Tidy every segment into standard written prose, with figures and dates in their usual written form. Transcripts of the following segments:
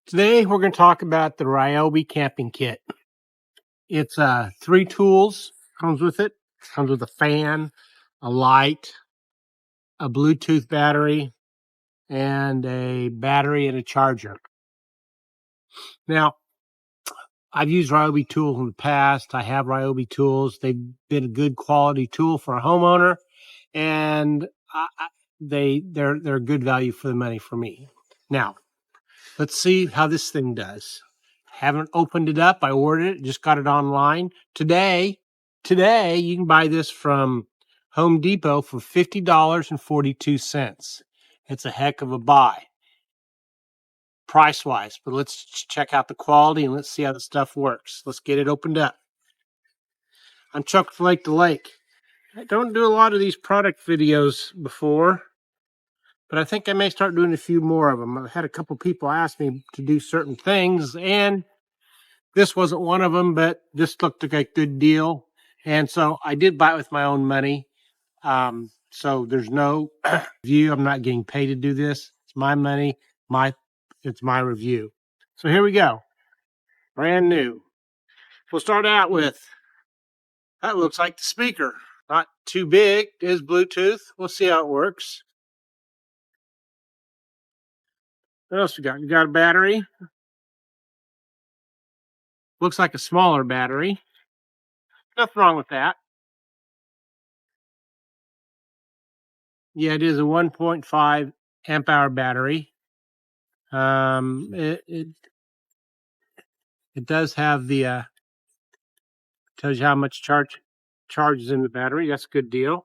Today we're going to talk about the Ryobi camping kit. It's 3 tools comes with it. Comes with a fan, a light, a Bluetooth battery, and a battery and a charger. Now, I've used Ryobi tools in the past. I have Ryobi tools. They've been a good quality tool for a homeowner, and they're a good value for the money for me. Now, let's see how this thing does. Haven't opened it up. I ordered it. Just got it online today. Today, you can buy this from Home Depot for $50.42. It's a heck of a buy, price-wise. But let's check out the quality and let's see how the stuff works. Let's get it opened up. I'm Chuck from Lake to Lake. I don't do a lot of these product videos before, but I think I may start doing a few more of them. I've had a couple people ask me to do certain things, and this wasn't one of them, but this looked like a good deal. And so I did buy it with my own money. So there's no review. I'm not getting paid to do this. It's my money. It's my review. So here we go. Brand new. We'll start out with, that looks like the speaker. Not too big. It is Bluetooth. We'll see how it works. What else we got? We got a battery. Looks like a smaller battery. Nothing wrong with that. Yeah, it is a 1.5 amp hour battery. It does have the tells you how much charge is in the battery. That's a good deal.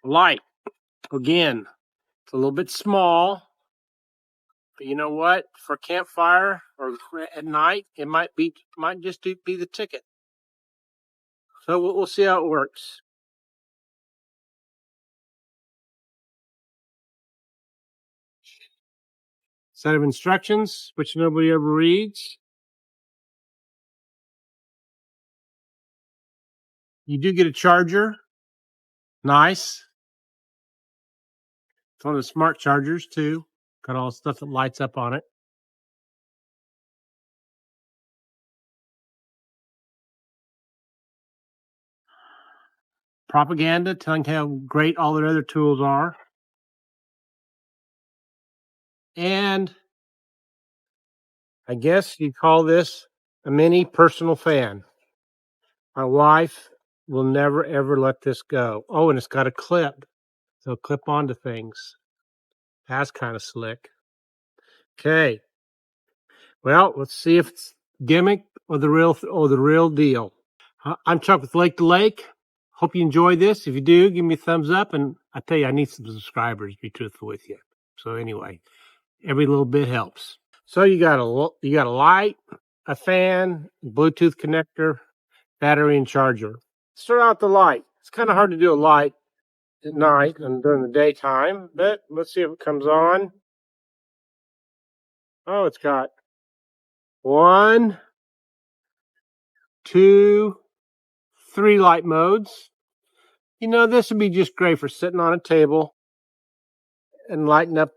Light, again, it's a little bit small, but you know what? For campfire or at night, it might just be the ticket. So we'll see how it works. Set of instructions, which nobody ever reads. You do get a charger. Nice. It's one of the smart chargers too. Got all the stuff that lights up on it. Propaganda telling how great all their other tools are. And I guess you call this a mini personal fan. My wife will never ever let this go. Oh, and it's got a clip. So clip onto things. That's kind of slick. Okay. Well, let's see if it's gimmick or the real deal. I'm Chuck with Lake to Lake. Hope you enjoy this. If you do, give me a thumbs up. And I tell you, I need some subscribers, to be truthful with you. So anyway, every little bit helps. So you got a light, a fan, Bluetooth connector, battery, and charger. Start out the light. It's kind of hard to do a light at night and during the daytime, but let's see if it comes on. Oh, it's got 1, 2, 3 light modes. You know, this would be just great for sitting on a table and lighting up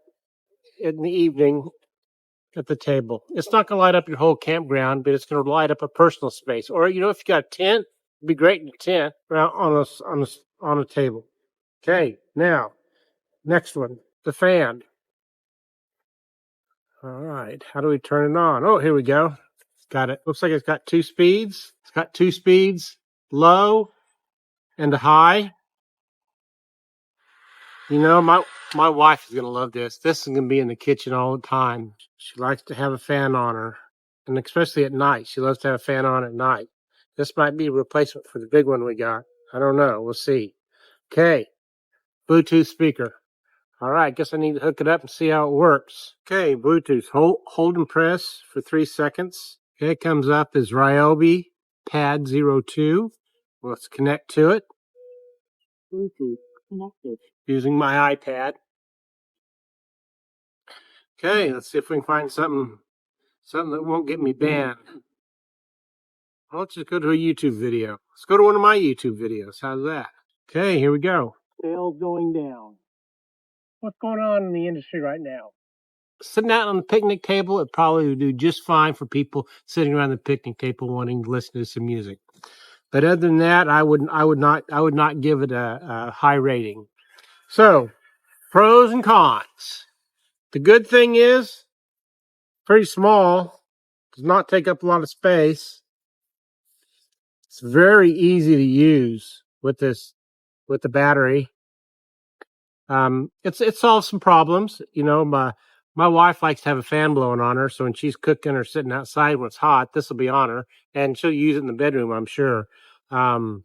in the evening at the table. It's not going to light up your whole campground, but it's going to light up a personal space. Or, you know, if you got a tent, it'd be great in a tent on a table. Okay, now, next one, the fan. All right, how do we turn it on? Oh, here we go. Got it. Looks like it's got 2 speeds. It's got 2 speeds, low and a high. You know, my wife is going to love this. This is going to be in the kitchen all the time. She likes to have a fan on her, and especially at night. She loves to have a fan on at night. This might be a replacement for the big one we got. I don't know. We'll see. Okay, Bluetooth speaker. All right, guess I need to hook it up and see how it works. Okay, Bluetooth. Hold and press for 3 seconds. Okay, it comes up as Ryobi Pad 02. Let's connect to it. Bluetooth connected. Using my iPad. Okay, let's see if we can find something that won't get me banned. Well, let's just go to a YouTube video. Let's go to one of my YouTube videos. How's that? Okay, here we go. Sales going down. What's going on in the industry right now? sitting out on the picnic table, it probably would do just fine for people sitting around the picnic table wanting to listen to some music. But other than that, I would not give it a high rating. So, pros and cons. The good thing is pretty small, does not take up a lot of space. It's very easy to use with the battery. It solves some problems. You know, my wife likes to have a fan blowing on her, so when she's cooking or sitting outside when it's hot, this will be on her, and she'll use it in the bedroom, I'm sure. Um,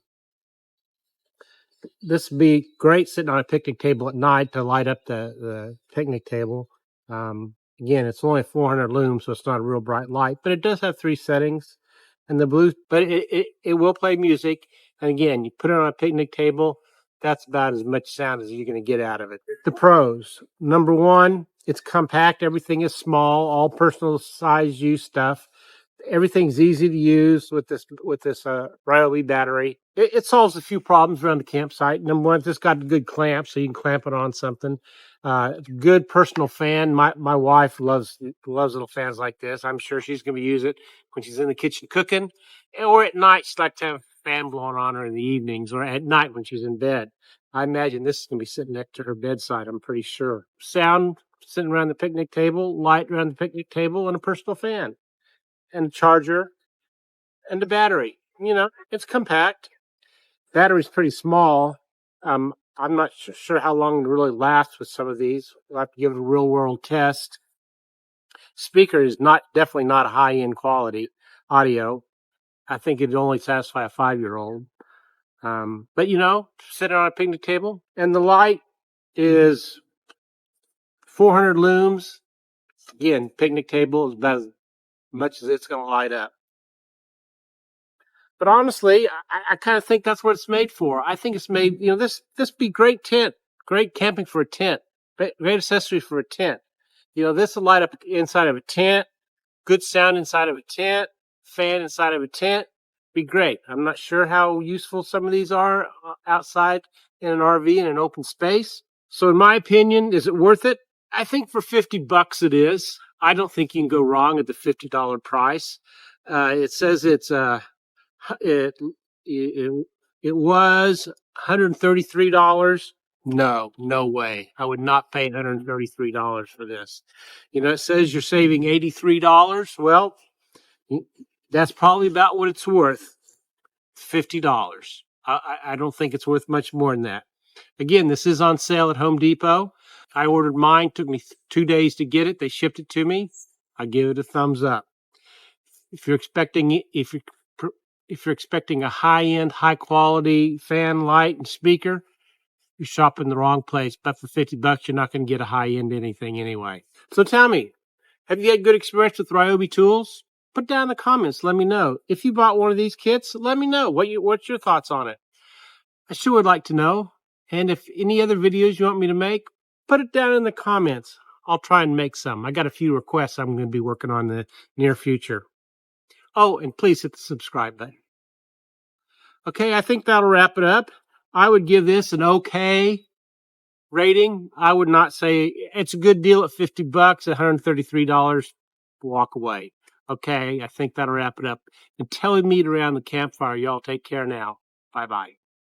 this would be great sitting on a picnic table at night to light up the picnic table. Again, it's only 400 looms, so it's not a real bright light, but it does have 3 settings, and but it will play music. And again, you put it on a picnic table, that's about as much sound as you're going to get out of it. The pros: number one, it's compact. Everything is small, all personal size use stuff. Everything's easy to use with this Ryobi battery. It solves a few problems around the campsite. Number one, it's got a good clamp, so you can clamp it on something. Good personal fan. My wife loves little fans like this. I'm sure she's going to use it when she's in the kitchen cooking, or at night. She'd like to have a fan blowing on her in the evenings, or at night when she's in bed. I imagine this is going to be sitting next to her bedside. I'm pretty sure. Sound sitting around the picnic table, light around the picnic table, and a personal fan, and a charger, and a battery. You know, it's compact. Battery's pretty small. I'm not sure how long it really lasts with some of these. We'll have to give it a real world test. Speaker is definitely not a high end quality audio. I think it'd only satisfy a 5-year-old. But you know, sit on a picnic table, and the light is 400 looms. Again, picnic table is about as much as it's going to light up. But honestly, I kind of think that's what it's made for. I think it's made, you know, this be great great camping for a tent, great accessory for a tent. You know, this will light up inside of a tent, good sound inside of a tent, fan inside of a tent, be great. I'm not sure how useful some of these are outside in an RV in an open space. So in my opinion, is it worth it? I think for $50 it is. I don't think you can go wrong at the $50 price. It says it it, it was $133. No way. I would not pay $133 for this. You know, it says you're saving $83. Well, that's probably about what it's worth. $50. I don't think it's worth much more than that. Again, this is on sale at Home Depot. I ordered mine. Took me 2 days to get it. They shipped it to me. I give it a thumbs up. If you're expecting a high-end, high-quality fan, light, and speaker, you're shopping the wrong place. But for $50, you're not going to get a high-end anything anyway. So tell me, have you had good experience with Ryobi tools? Put down in the comments. Let me know. If you bought one of these kits, let me know. What's your thoughts on it? I sure would like to know. And if any other videos you want me to make, put it down in the comments. I'll try and make some. I got a few requests I'm going to be working on in the near future. Oh, and please hit the subscribe button. Okay, I think that'll wrap it up. I would give this an okay rating. I would not say it's a good deal at $50, $133. Walk away. Okay, I think that'll wrap it up. Until we meet around the campfire, y'all take care now. Bye-bye.